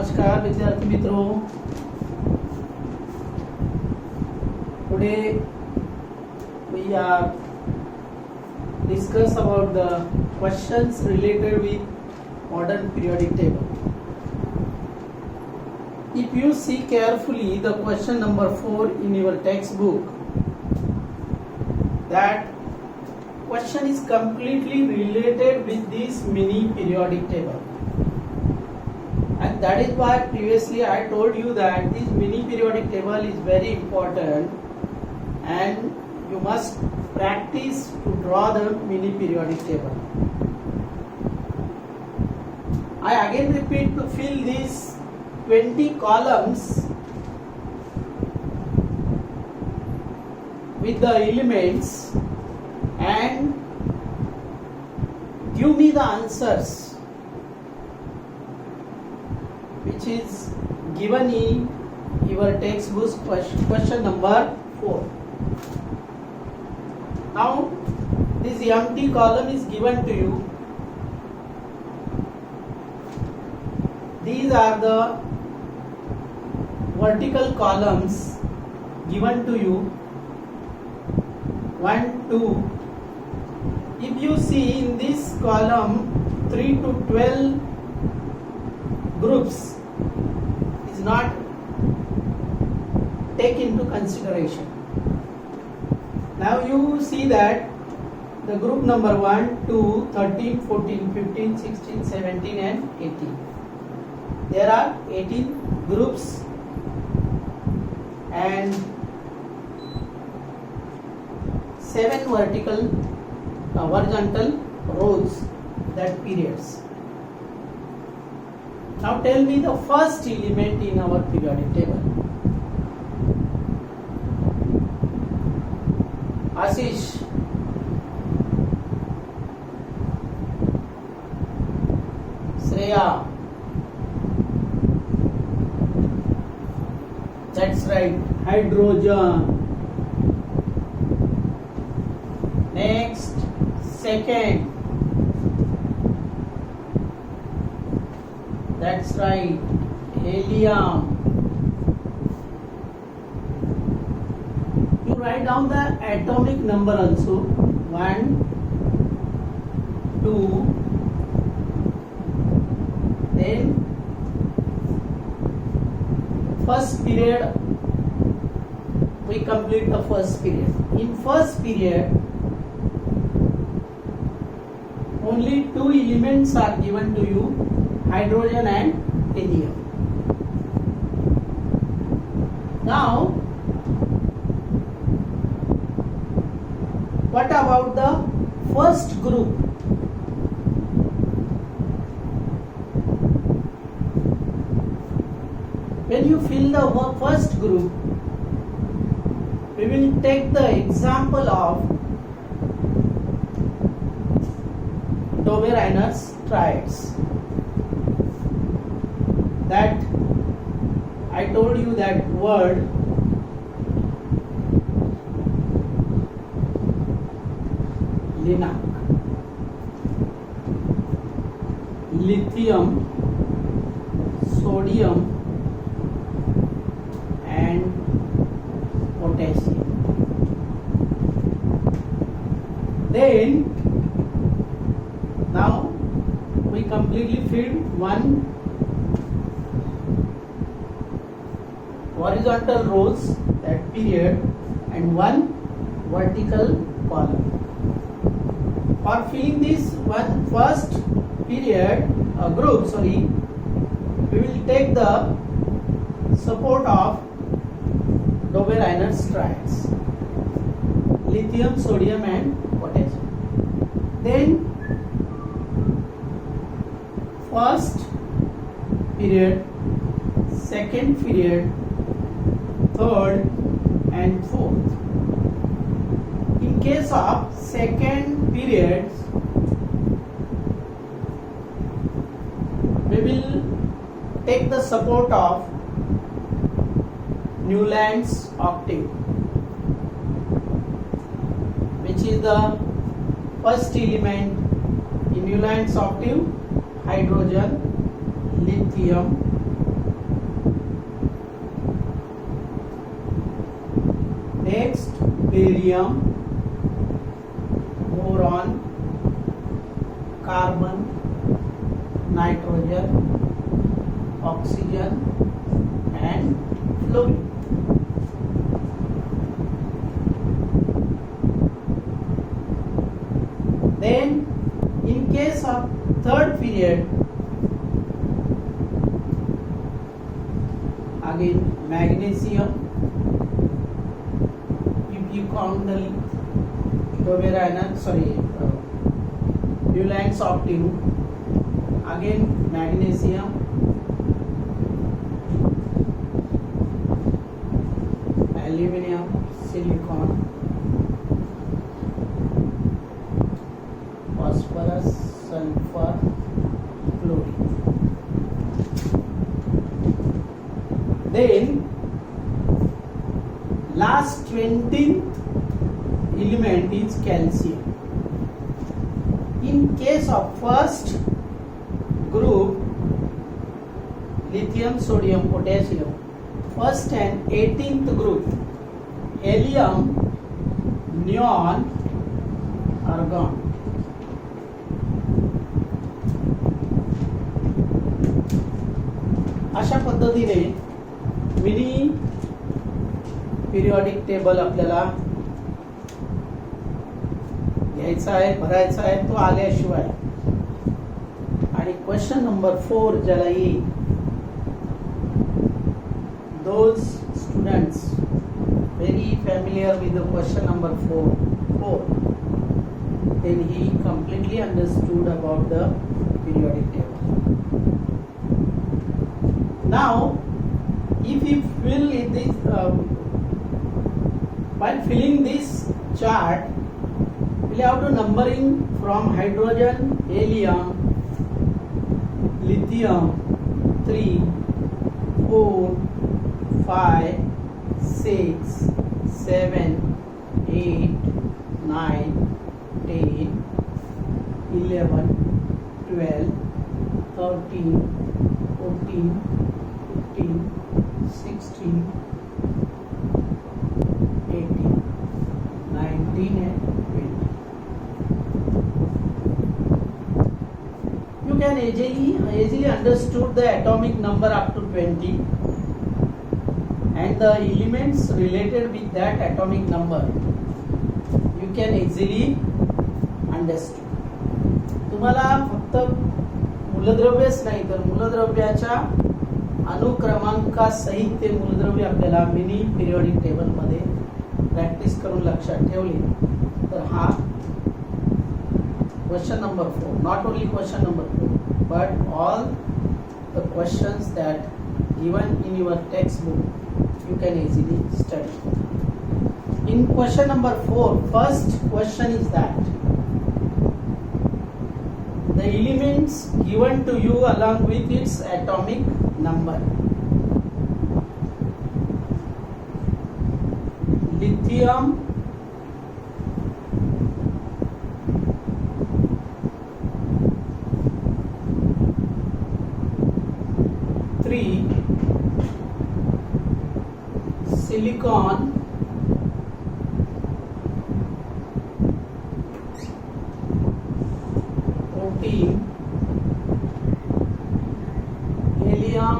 नमस्कार विद्यार्थी मित्रों, today we are discuss about the questions related with modern periodic table. If you see carefully the question number 4 in your textbook, that question is completely related with this mini periodic table. And that is why previously I told you that this mini periodic table is very important and you must practice to draw the mini periodic table. I again repeat, to fill these 20 columns with the elements and give me the answers which is given in your textbook question number 4. Now this empty column is given to you. These are the vertical columns given to you, 1, 2. If you see in this column 3 to 12 groups is not take into consideration. Now you see that the group number 1, 2, 13, 14, 15, 16, 17 and 18. There are 18 groups and 7 horizontal rows, that periods. Now tell me the first element in our periodic table. Ashish. Shreya. That's right, hydrogen. Next, second. That's right, helium. You write down the atomic number also. 1, 2, then first period, we complete the first period. In first period, only 2 elements are given to you, hydrogen and helium. Now, what about the first group? When you fill the first group, we will take the example of Dobereiner's triads. That I told you that word LINAC, lithium, sodium and potassium. Then now we completely filled 1 horizontal rows, that period, and 1 vertical column. For filling this one first period group, we will take the support of Dobereiner's triads, lithium, sodium and potassium. Then first period, second period, third and fourth. In case of second period, we will take the support of Newland's octave, which is the first element in Newland's octave, hydrogen, lithium barium, boron, carbon, nitrogen, oxygen and fluorine. Then in case of third period, again magnesium, if you count the lines of tube, again magnesium, aluminum, silicon, phosphorus, sulfur, chlorine. Then last 20th element is calcium. In case of first group, lithium, sodium, potassium, first and 18th group, helium, neon, argon. अशा पद्धतीने mini periodic table आपल्याला घ्यायचा आहे, भरायचा आहे, तो आल्याशिवाय. आणि क्वेश्चन नंबर 4 ज्याला येईल, those students very familiar with the question number 4, then he completely understood about the periodic table. Now if you fill in this while filling this chart, we'll have to numbering from hydrogen, helium, lithium, 3, 4, 5, 6, 7, 8, 9, 10, 11, 12, 13, 14, 15, 16, 18, 19 and 20. You can easily understood the atomic number up to 20 and the elements related with that atomic number. You can easily understood. तुम्हाला फक्त मूलद्रव्यच नाही तर मूलद्रव्याच्या अनुक्रमांकासहित ते मूलद्रव्य आपल्याला mini periodic table मध्ये practice करून लक्षात ठेवली तर हा question number 4, not only question number 4 but all the questions that given in your textbook you can easily study. In question number 4, first question is that the elements given to you along with its atomic number. Lithium, silicon, protein, helium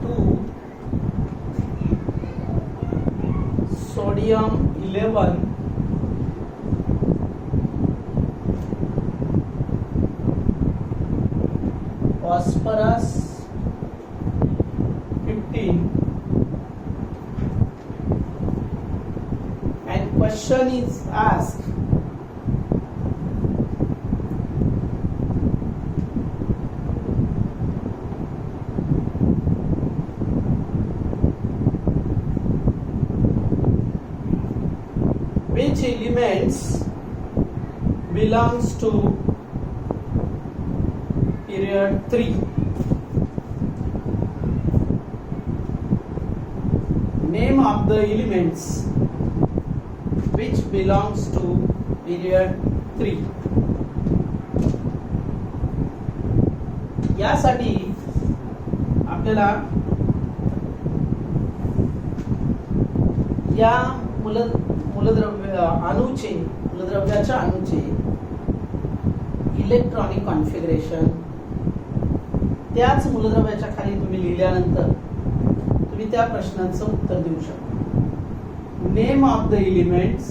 2, sodium 11, phosphorus 15, and question is asked which elements belongs to period 3. Name of the elements which belongs to period 3. यासाठी आपल्याला या मूलद्रव्याच्या अणूचे electronic configuration त्याच मूलद्रव्याच्या खाली तुम्ही लिहिल्यानंतर तुम्ही त्या प्रश्नाचं उत्तर देऊ शकता. Name of the elements,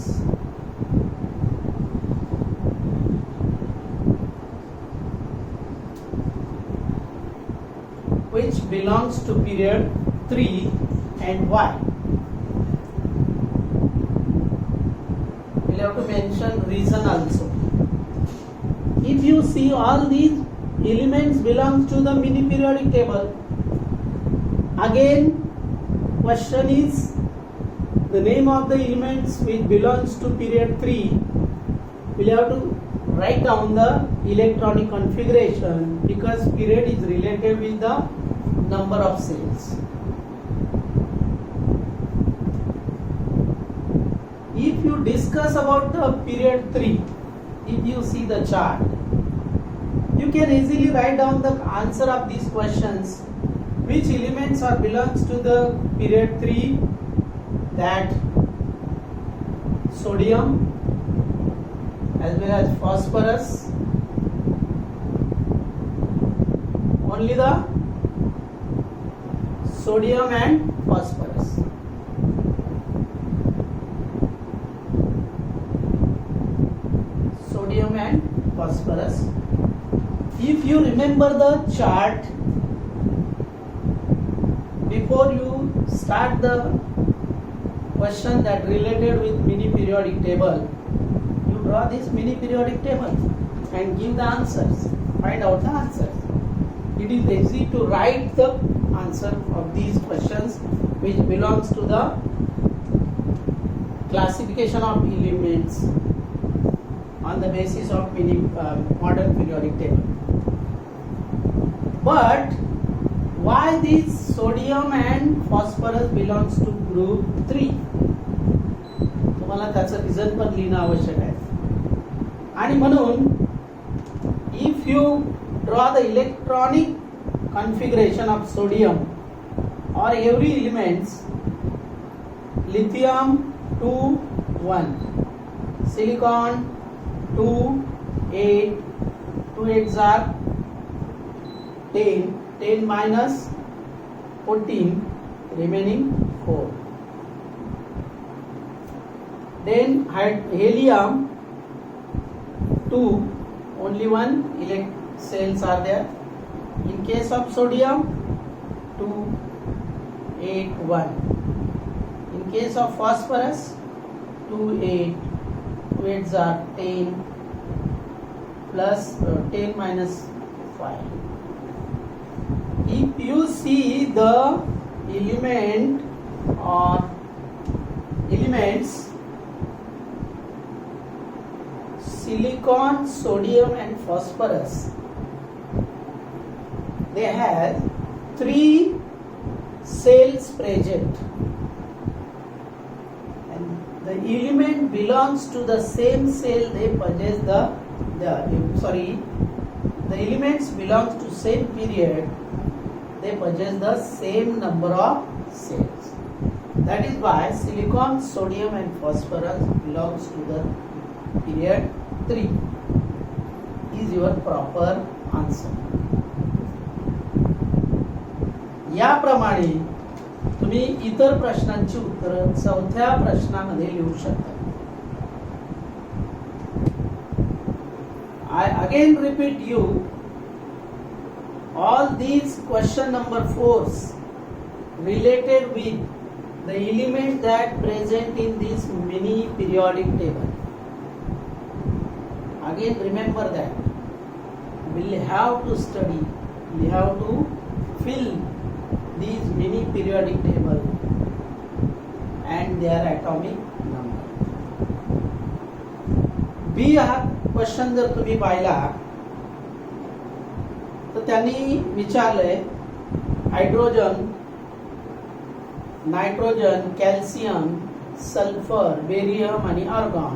which belongs to period 3 and why. We'll have to mention reason also. If you see all these elements belongs to the mini periodic table, again question is the name of the elements which belongs to period 3. We'll have to write down the electronic configuration because period is related with the number of cells. If you discuss about the period 3, if you see the chart, you can easily write down the answer of these questions. Which elements are belongs to the period 3? That sodium as well as phosphorus. Only the sodium and phosphorus. Sodium and phosphorus. If you remember the chart, before you start the question that related with mini periodic table, you draw this mini periodic table and give the answers, find out the answers. It is easy to write the answer of these questions which belongs to the classification of elements on the basis of modern periodic table. But why this sodium and phosphorus belongs to group 3? तुम्हाला त्याचं reason पण लिहिणं आवश्यक आहे. आणि म्हणून if you draw the electronic configuration of sodium or every elements, lithium 2 1, silicon 2 8, 2 8s are 10, 10 minus 14, remaining 4. Then helium 2, only one cells are there. In case of sodium 2 8 1. In case of phosphorus 2 8, 2 8s are 10 plus 10 minus 5. If you see the element or elements silicon, sodium and phosphorus, they have 3 cells present and the element belongs to the same cell. They possess the elements belongs to same period. They possess the same number of cells. That is why silicon, sodium and phosphorus belongs to the period 3 is your proper answer. याप्रमाणे तुम्ही इतर प्रश्नांची उत्तरं चौथ्या प्रश्नामध्ये लिहू शकता. I again repeat you, all these question number 4s related with the element that present in this mini periodic table. Again remember that we'll have to study, we have to fill these mini periodic table and their atomic number. B हा question जर तुम्ही पाहिला तर त्यांनी विचारलंय hydrogen, nitrogen, calcium, sulphur, barium आणि argon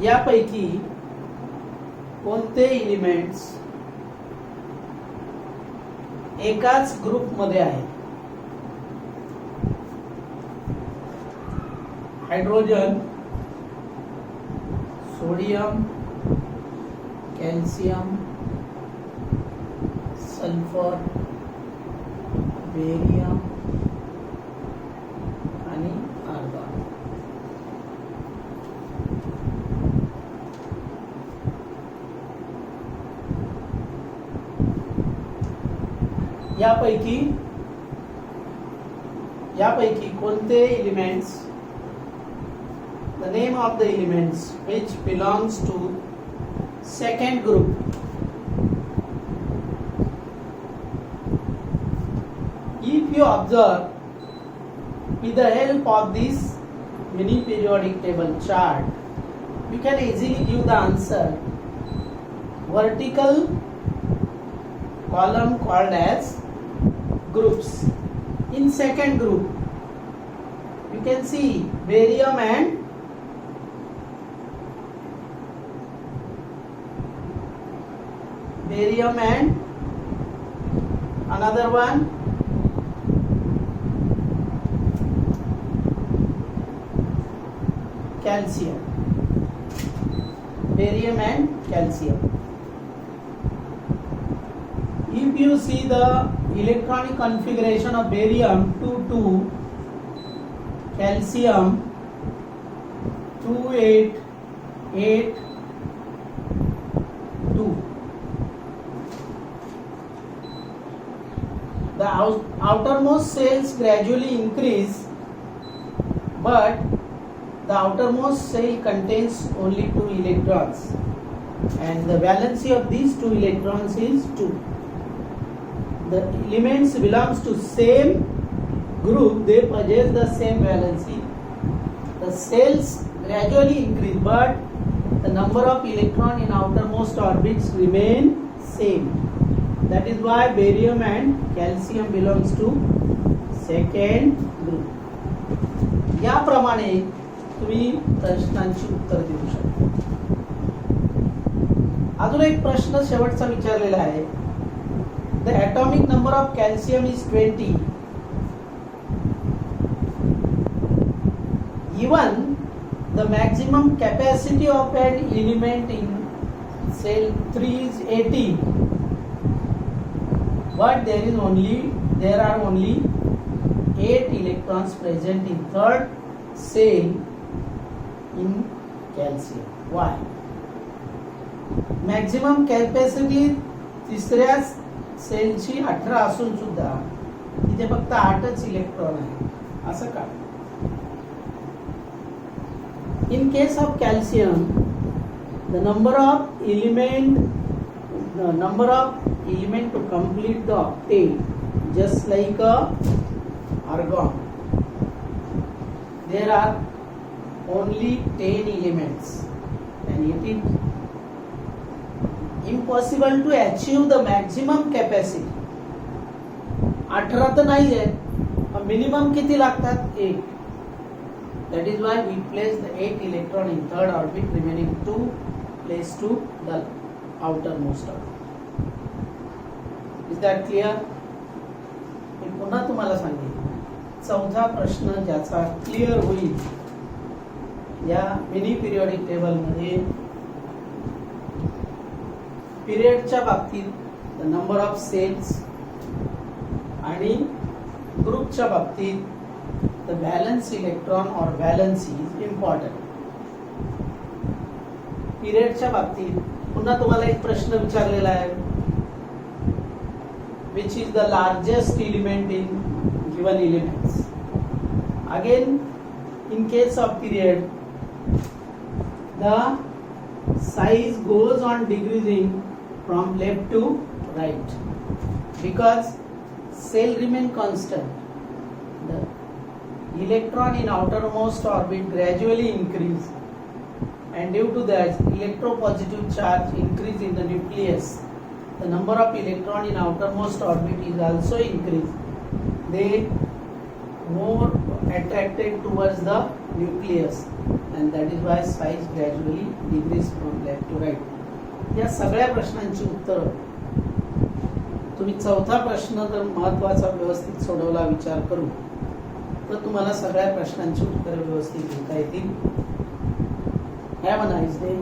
यापैकी कोणते एलिमेंट्स एकाच ग्रुप मध्ये आहे. Hydrogen, sodium, calcium, sulphur, barium आणि आर्गॉन. यापैकी कोणते elements, the name of the elements which belongs to second group. If you observe with the help of this mini periodic table chart, you can easily give the answer. Vertical column called as groups. In second group you can see barium and another one calcium. Barium and calcium. If you see the electronic configuration of barium 2,2, calcium 2,8,8,2. The outermost cells gradually increase, but the outermost cell contains only 2 electrons, and the valency of these 2 electrons is 2. The elements belongs to same group, they possess the same valency. The cells gradually increase, but the number of electron in outermost orbits remain same. That is why barium and calcium belongs to second group. याप्रमाणे तुम्ही प्रश्नांची उत्तर देऊ शकता. अजून एक प्रश्न शेवटचा विचारलेला आहे. The atomic number of calcium is 20. Even the maximum capacity of an element in cell 3 is 80. But there are only 8 electrons present in third cell in calcium. Why? Maximum capacity तिसऱ्या सेलची 18 असून सुद्धा तिथे फक्त 8च इलेक्ट्रॉन आहे, असं का? In case of calcium, the number of element to complete the octet, just like a argon, there are only 10 elements, and it is impossible to achieve the maximum capacity. 18 तर नाही आहे, मिनिमम किती लागतात? 8. That is why we place the 8 electron in third orbit, remaining 2 placed to the outermost orbit. Is that clear? मी पुन्हा तुम्हाला सांगेन. चौथा प्रश्न ज्याचा क्लिअर होईल या मिनी पिरियडिक टेबल मध्ये, पिरियडच्या बाबतीत द नंबर ऑफ सेल्स आणि ग्रुपच्या बाबतीत द व्हॅलन्स इलेक्ट्रॉन और व्हॅलन्सी इज इम्पॉर्टंट. पिरियडच्या बाबतीत पुन्हा तुम्हाला एक प्रश्न विचारलेला आहे, which is the largest element in given elements. Again, in case of period, the size goes on decreasing from left to right because cell remain constant. The electron in outermost orbit gradually increase, and due to that electropositive charge increase in the nucleus, the number of electron in outermost orbit is also increased. They more attracted towards the nucleus, and that is why size gradually decrease from left to right. या सगळ्या प्रश्नांची उत्तर तुम्ही चौथा प्रश्न जर महत्वाचा व्यवस्थित सोडवला विचार करू तर तुम्हाला सगळ्या प्रश्नांची उत्तरे व्यवस्थित देता येतील. Have a nice day.